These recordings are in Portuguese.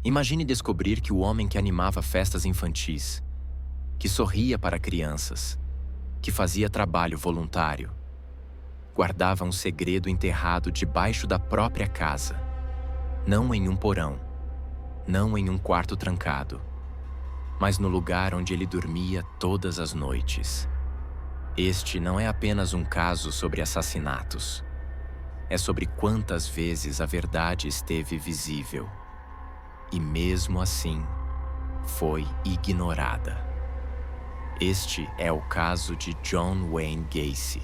Imagine descobrir que o homem que animava festas infantis, que sorria para crianças, que fazia trabalho voluntário, guardava um segredo enterrado debaixo da própria casa, não em um porão, não em um quarto trancado, mas no lugar onde ele dormia todas as noites. Este não é apenas um caso sobre assassinatos. É sobre quantas vezes a verdade esteve visível e, mesmo assim, foi ignorada. Este é o caso de John Wayne Gacy.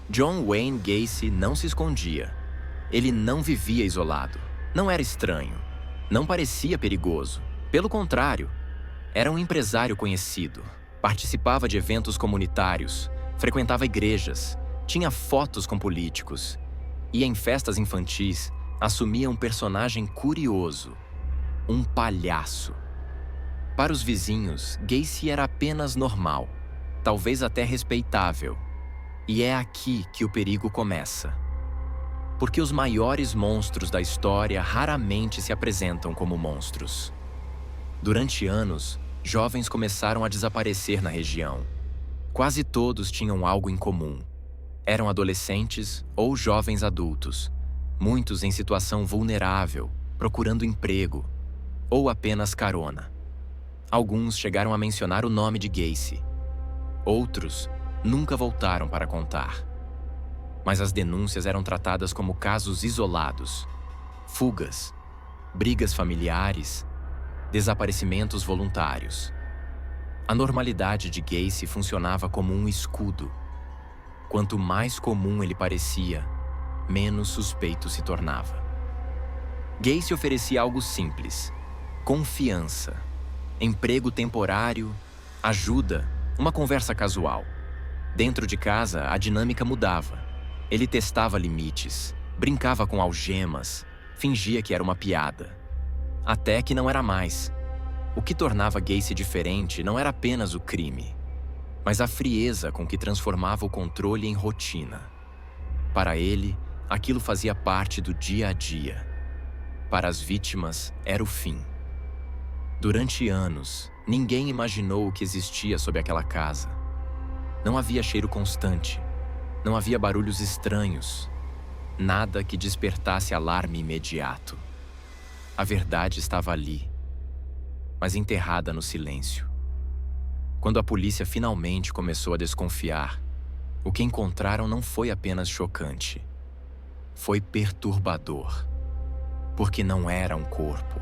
John Wayne Gacy não se escondia. Ele não vivia isolado. Não era estranho. Não parecia perigoso. Pelo contrário, era um empresário conhecido. Participava de eventos comunitários, frequentava igrejas, tinha fotos com políticos e, em festas infantis, assumia um personagem curioso, um palhaço. Para os vizinhos, Gacy era apenas normal, talvez até respeitável. E é aqui que o perigo começa. Porque os maiores monstros da história raramente se apresentam como monstros. Durante anos, jovens começaram a desaparecer na região. Quase todos tinham algo em comum. Eram adolescentes ou jovens adultos, muitos em situação vulnerável, procurando emprego, ou apenas carona. Alguns chegaram a mencionar o nome de Gacy. Outros nunca voltaram para contar. Mas as denúncias eram tratadas como casos isolados, fugas, brigas familiares, desaparecimentos voluntários. A normalidade de Gacy funcionava como um escudo. Quanto mais comum ele parecia, menos suspeito se tornava. Gacy oferecia algo simples: confiança, emprego temporário, ajuda, uma conversa casual. Dentro de casa, a dinâmica mudava. Ele testava limites, brincava com algemas, fingia que era uma piada. Até que não era mais. O que tornava Gacy diferente não era apenas o crime, mas a frieza com que transformava o controle em rotina. Para ele, aquilo fazia parte do dia a dia. Para as vítimas, era o fim. Durante anos, ninguém imaginou o que existia sob aquela casa. Não havia cheiro constante, não havia barulhos estranhos, nada que despertasse alarme imediato. A verdade estava ali, mas enterrada no silêncio. Quando a polícia finalmente começou a desconfiar, o que encontraram não foi apenas chocante, foi perturbador. Porque não era um corpo,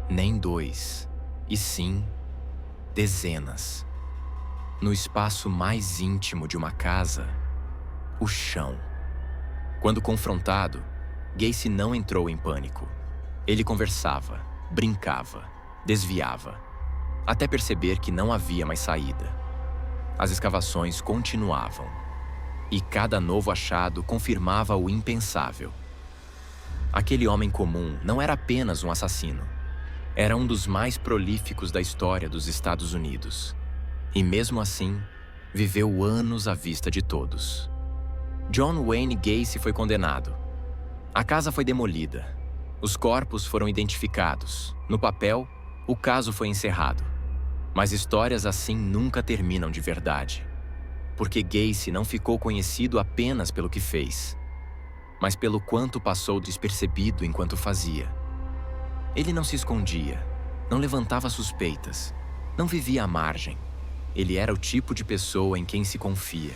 nem dois, e sim dezenas. No espaço mais íntimo de uma casa, o chão. Quando confrontado, Gacy não entrou em pânico. Ele conversava, brincava, desviava, até perceber que não havia mais saída. As escavações continuavam, e cada novo achado confirmava o impensável. Aquele homem comum não era apenas um assassino. Era um dos mais prolíficos da história dos Estados Unidos. E mesmo assim, viveu anos à vista de todos. John Wayne Gacy foi condenado. A casa foi demolida. Os corpos foram identificados. No papel, o caso foi encerrado. Mas histórias assim nunca terminam de verdade. Porque Gacy não ficou conhecido apenas pelo que fez, mas pelo quanto passou despercebido enquanto fazia. Ele não se escondia, não levantava suspeitas, não vivia à margem. Ele era o tipo de pessoa em quem se confia.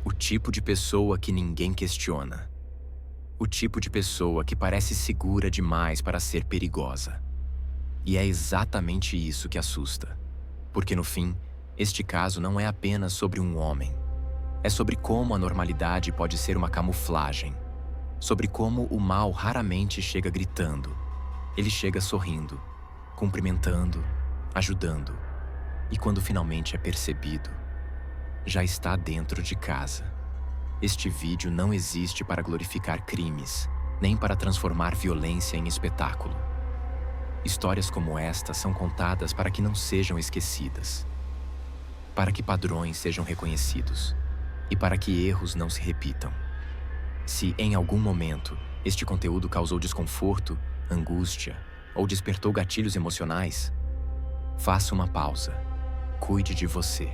O tipo de pessoa que ninguém questiona. O tipo de pessoa que parece segura demais para ser perigosa. E é exatamente isso que assusta. Porque no fim, este caso não é apenas sobre um homem. É sobre como a normalidade pode ser uma camuflagem. Sobre como o mal raramente chega gritando. Ele chega sorrindo, cumprimentando, ajudando. E quando finalmente é percebido, já está dentro de casa. Este vídeo não existe para glorificar crimes, nem para transformar violência em espetáculo. Histórias como esta são contadas para que não sejam esquecidas, para que padrões sejam reconhecidos e para que erros não se repitam. Se, em algum momento, este conteúdo causou desconforto, angústia ou despertou gatilhos emocionais, faça uma pausa. Cuide de você.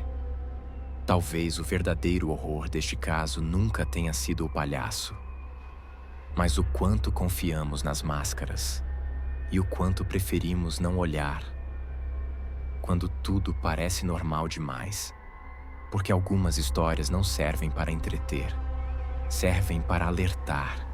Talvez o verdadeiro horror deste caso nunca tenha sido o palhaço, mas o quanto confiamos nas máscaras e o quanto preferimos não olhar quando tudo parece normal demais. Porque algumas histórias não servem para entreter, servem para alertar.